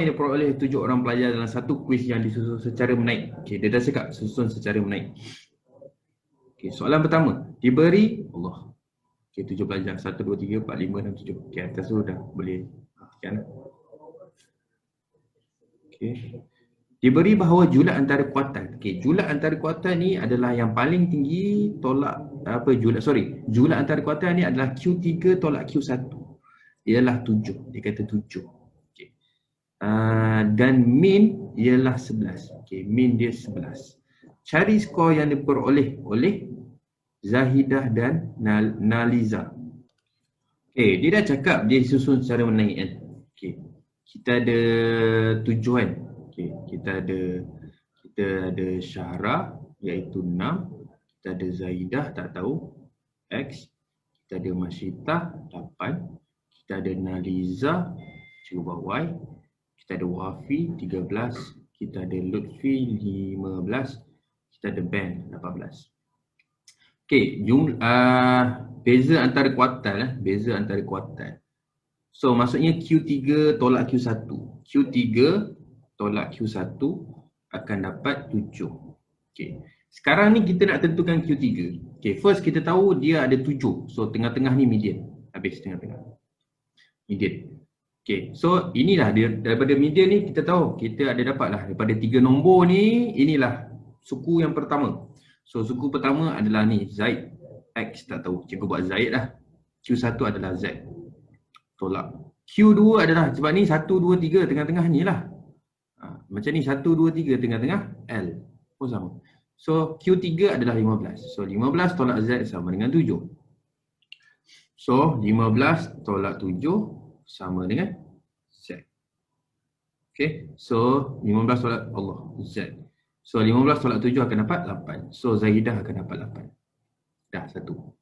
yang diperoleh 7 orang pelajar dalam satu kuis yang disusun secara menaik. Okey, dia dah cakap susun secara menaik. Okey, soalan pertama, diberi Allah. Okey, 7 pelajar, 1 2 3 4 5 6 7. Okey, atas tu dah boleh. Sekian. Okey. Diberi bahawa julat antara kuatan. Okey, julat antara kuatan ni adalah yang paling tinggi tolak julat antara kuatan ni adalah Q3 tolak Q1. Ialah 7. Dia kata 7. Okey. Dan min ialah 11. Okey, min dia 11. Cari skor yang diperoleh oleh Zahidah dan Naliza. Okey, dia dah cakap dia susun secara menaik kan. Okey. Kita ada 7 kan. Okey, kita ada Syahra iaitu 6. Kita ada Zaidah tak tahu X. Kita ada Masyitah 8. Kita ada Naliza cuba Y. Kita ada Wafi 13, kita ada Lutfi 15, kita ada Ben 18. Okey, beza antara kuatan beza antara kuatan. So maksudnya Q3 tolak Q1. Q3 tolak Q1 akan dapat 7. Okey. Sekarang ni kita nak tentukan Q3. Okey, first kita tahu dia ada 7. So tengah-tengah ni median. Habis tengah-tengah. Median. Okay, so inilah dia, daripada median ni kita tahu kita ada dapat lah daripada 3 nombor ni, inilah suku yang pertama. So suku pertama adalah ni Zaid, X tak tahu, cikgu buat Zaid lah. Q1 adalah Z, tolak. Q2 adalah sebab ni 1, 2, 3 tengah-tengah ni lah. Macam ni 1, 2, 3 tengah-tengah L pun sama. So Q3 adalah 15. So 15 tolak Z sama dengan 7. So 15 tolak 7 sama dengan Z. Okay, so 15 tolak Allah, Z. So 15 tolak 7 akan dapat 8. So Zahidah akan dapat 8. Dah satu.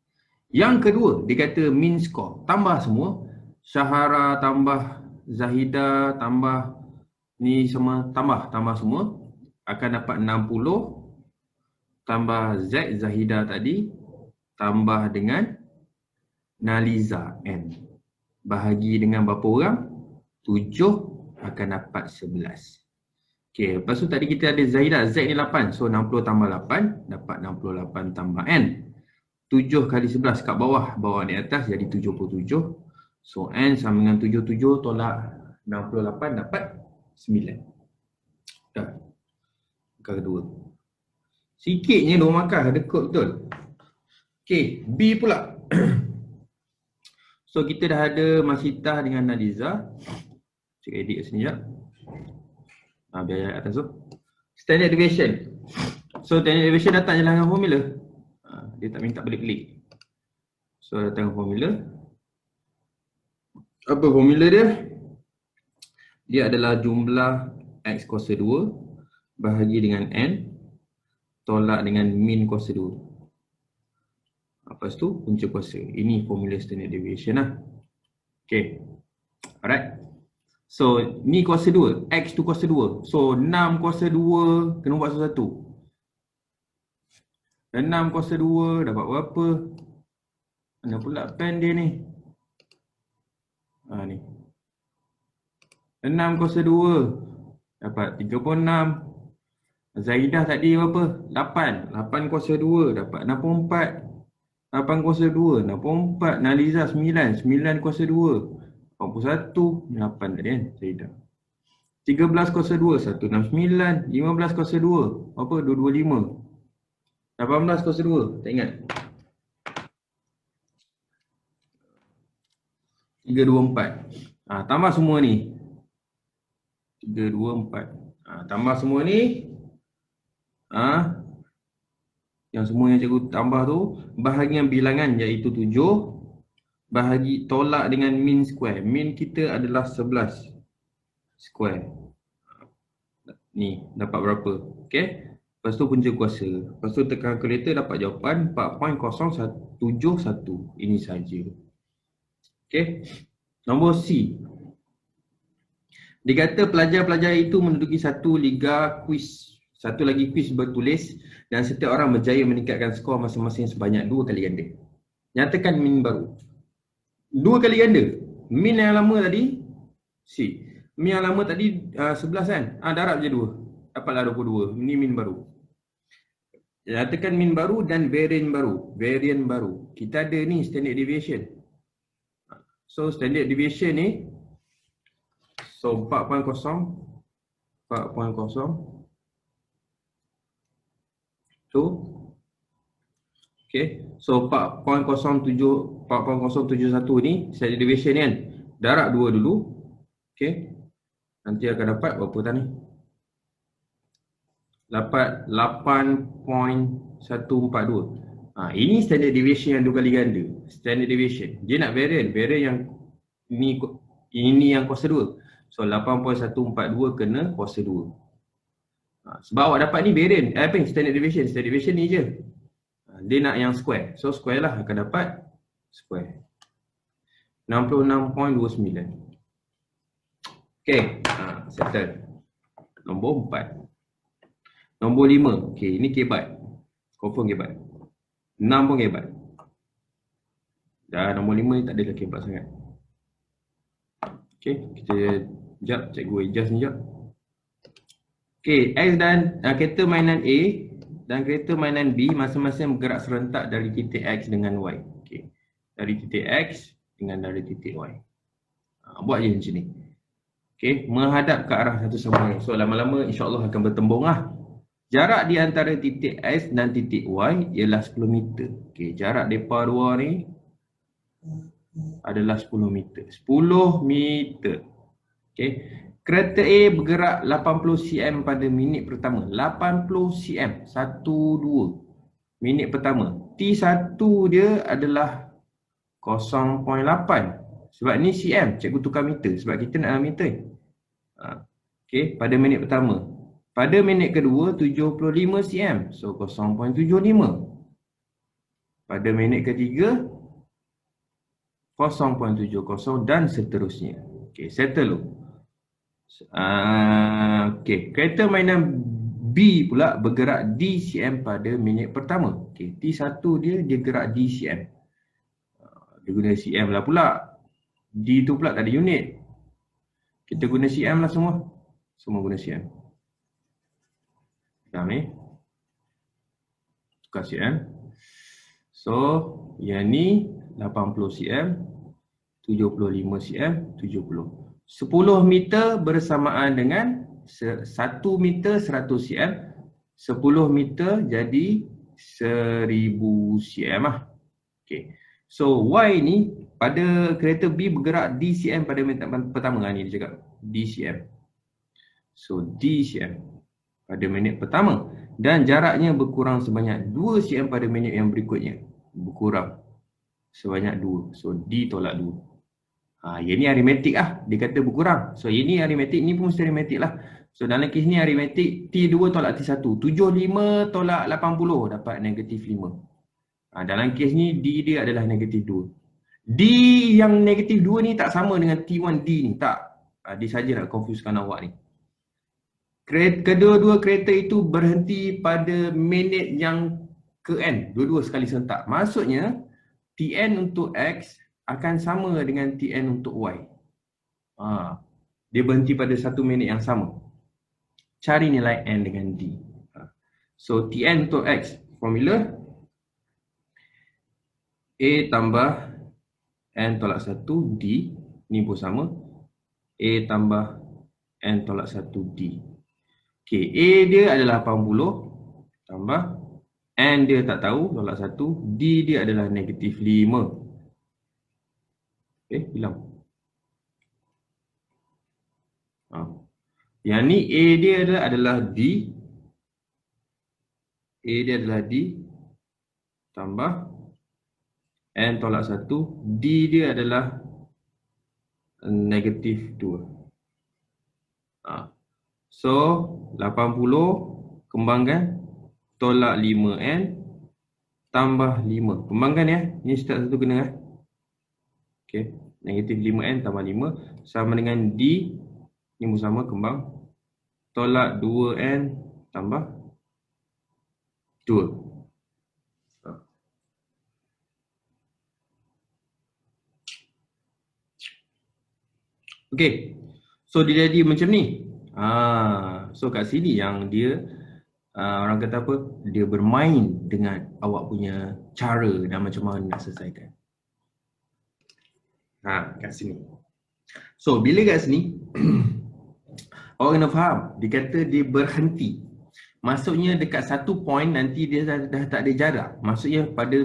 Yang kedua, dia kata mean score. Tambah semua. Syahara tambah Zahidah tambah ni semua tambah semua. Akan dapat 60. Tambah Z Zahidah tadi. Tambah dengan Naliza N. Bahagi dengan berapa orang? 7 akan dapat 11. Okey, lepas tu tadi kita ada Zahidah, Z ni 8. So 60 tambah 8 dapat 68 tambah N. 7 kali 11 kat bawah, bawah ni atas jadi 77. So N sama dengan 77 tolak 68 dapat 9. Dah. Angka kedua. Sikitnya dia markah dekut betul. Okey, B pula. So kita dah ada Masyitah dengan Naliza. Cik edit kat sini sekejap. Biar atas tu. Standard deviation. So standard deviation datang je lah dengan formula. Dia tak minta pelik-pelik. So datang formula. Apa formula dia? Dia adalah jumlah X kuasa 2 bahagi dengan N tolak dengan min kuasa 2. Lepas tu punca kuasa. Ini formula standard deviation lah. Okay. Alright. So ni kuasa 2. X tu kuasa 2. So 6 kuasa 2 kena buat satu-satu. 6 kuasa 2 dapat berapa? Mana pula pen dia ni? Ni. 6 kuasa 2 dapat 36. Zaidah tadi berapa? 8. 8 kuasa 2 dapat 64. 8 kuasa 2, 64. Naliza 9, 9 kuasa 2, 41. 8 tadi kan, Zaidah. 13 kuasa 2, 169. 15 kuasa 2, apa? 225. 18 kuasa 2, tak ingat. 324. Tambah semua ni. 324. Tambah semua ni. Yang semua yang cikgu tambah tu, bahagian bilangan iaitu 7, bahagi tolak dengan min square. Min kita adalah 11 square. Ni dapat berapa? Okey. Lepas tu punca kuasa. Lepas tu tekan kalkulator dapat jawapan 4.071. Ini saja. Okey. Nombor C. Dia kata pelajar-pelajar itu menduduki satu liga kuis. Satu lagi kuis bertulis dan setiap orang berjaya meningkatkan skor masing-masing sebanyak 2 kali ganda. Nyatakan min baru. 2 kali ganda. Min yang lama tadi C. Min yang lama tadi 11 kan? Darab je 2. Dapatlah 22. Ini min baru. Nyatakan min baru dan variant baru. Variant baru. Kita ada ni standard deviation. So standard deviation ni, so 4.0 tu, okay. So 4.071 ni standard deviation ni kan. Darab 2 dulu. Okay. Nanti akan dapat berapa tadi? Dapat 8.142. Ini standard deviation yang 2 kali ganda. Standard deviation. Dia nak variant. Variant yang ini yang kuasa 2. So 8.142 kena kuasa 2. Sebab awak dapat ni variant. Apa ni? Standard deviation. Standard deviation ni je. Dia nak yang square. So square lah akan dapat square. 66.29. Okay. Settle. Nombor 4. Nombor 5. Okay. Ini kebat. Confirm kebat. 6 pun kebat. Dah nombor 5 ni tak adalah kebat sangat. Okay. Kita sekejap. Cikgu adjust ni sekejap. Okay. X dan kereta mainan A dan kereta mainan B masing-masing bergerak serentak dari titik X dengan Y. Okay. Dari titik X dengan dari titik Y. Buat je macam ni. Okay. Menghadap ke arah satu sama lain. So lama-lama insyaAllah akan bertembung lah. Jarak di antara titik X dan titik Y ialah 10 meter. Okay. Jarak mereka dua ni adalah 10 meter. 10 meter. Okay. Kereta A bergerak 80 cm pada minit pertama. 80 cm. 1, 2. Minit pertama. T1 dia adalah 0.8. Sebab ni cm. Cikgu tukar meter. Sebab kita nak dalam meter. Okay. Pada minit pertama. Pada minit kedua 75 cm. So 0.75. Pada minit ketiga 0.70 dan seterusnya. Okay. Settle dulu. Okay. Kereta mainan B pula bergerak d cm pada minit pertama. Okay. T1 dia gerak d cm. Dia guna cm lah pula. D tu pula tak ada unit. Kita guna cm lah semua. Semua guna cm. Ni. Tukar cm. So, yang ni 80 cm. 75 cm. 70. 10 meter bersamaan dengan 1 meter 100 cm. 10 meter jadi 1000 cm lah. Okay. So Y ni pada kereta B bergerak d cm pada minit pertama ni dia cakap d cm. So d cm pada minit pertama dan jaraknya berkurang sebanyak 2 cm pada minit yang berikutnya. Berkurang sebanyak 2. So D tolak 2. Yang ni aritmetik lah. Dia kata berkurang. So yang ni aritmetik, ni pun mesti aritmetik lah. So dalam kes ni aritmetik T2 tolak T1. 75 tolak 80 dapat negatif 5. Dalam kes ni D dia adalah negatif 2. D yang negatif 2 ni tak sama dengan T1D ni. Tak. Dia saja nak confusekan awak ni. Kedua-dua kereta itu berhenti pada minit yang ke N. Dua-dua sekali serentak. Maksudnya, Tn untuk X akan sama dengan Tn untuk Y. Dia berhenti pada satu minit yang sama. Cari nilai N dengan D. So, Tn untuk X. Formula A tambah N tolak 1 D. Ni pun sama. A tambah N tolak 1 D. Okay, A dia adalah 80 tambah N dia tak tahu tolak 1, D dia adalah negatif 5. Hilang. Yang ni A dia adalah D. A dia adalah D tambah N tolak 1, D dia adalah negatif 2. So, 80 kembangkan tolak 5N tambah 5. Kembangkan ya. Ni start satu kena. Okay. Negatif 5N tambah 5 sama dengan D. Ni pun sama kembang. Tolak 2N tambah 2. Okay. So dia jadi macam ni. So kat sini yang dia orang kata apa? Dia bermain dengan awak punya cara dan macam mana nak selesaikan. Kat sini. So bila kat sini orang kena faham, dia kata dia berhenti. Maksudnya dekat satu point nanti dia dah tak ada jarak. Maksudnya pada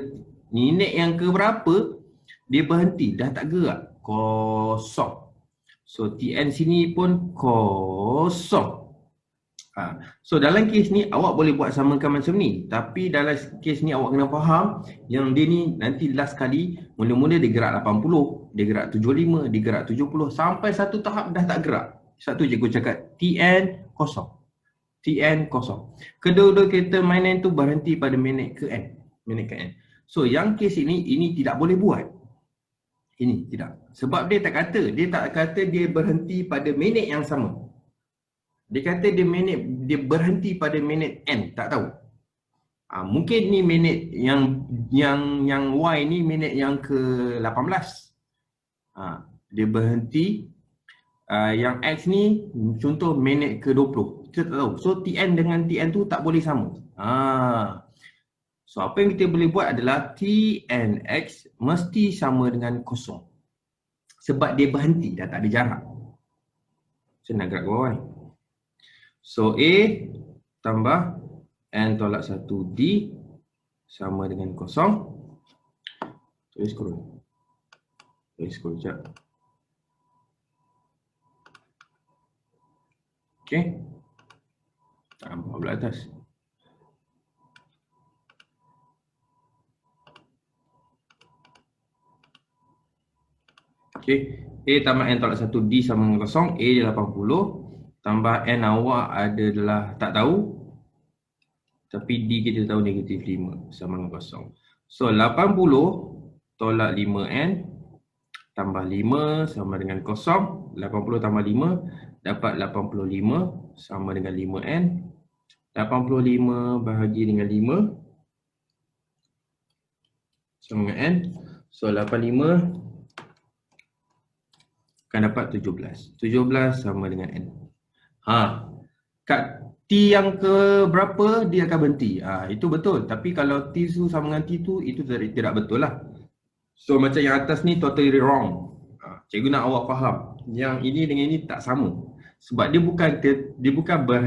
minit yang ke berapa dia berhenti, dah tak gerak. Kosong. So TN sini pun kosong. So dalam kes ni awak boleh buat samakan macam ni. Tapi dalam kes ni awak kena faham yang dia ni nanti last kali mula-mula dia gerak 80, dia gerak 75, dia gerak 70 sampai satu tahap dah tak gerak. Satu cikgu cakap TN kosong. TN kosong. Kedua-dua kereta mainan tu berhenti pada minit ke N. Minit ke N. So yang kes ini tidak boleh buat. Ini tidak. Sebab dia tak kata dia berhenti pada minit yang sama. Dia kata dia berhenti pada minit N, tak tahu. Mungkin ni minit yang Y ni minit yang ke-18. Dia berhenti yang X ni contoh minit ke-20. Kita tak tahu. So TN dengan TN tu tak boleh sama. So apa yang kita boleh buat adalah TNX mesti sama dengan kosong. Sebab dia berhenti, dah tak ada jarak. Saya nak gerak ke bawah ni. So A tambah N tolak 1D sama dengan kosong. Tulis scroll. Sekejap. Okay. Tambah belah atas. Okay. A tambah N tolak 1D sama dengan kosong. A dia 80. Tambah N awak adalah tak tahu. Tapi D kita tahu negatif 5 sama dengan kosong. So 80 tolak 5N tambah 5 sama dengan kosong. 80 tambah 5 dapat 85 sama dengan 5N. 85 bahagi dengan 5 sama dengan N. So 85 akan dapat 17. 17 sama dengan N. Kat T yang ke berapa dia akan berhenti. Itu betul. Tapi kalau T tu sama dengan T tu, itu tidak betul lah. So macam yang atas ni totally wrong. Cikgu nak awak faham. Yang ini dengan ini tak sama. Sebab dia bukan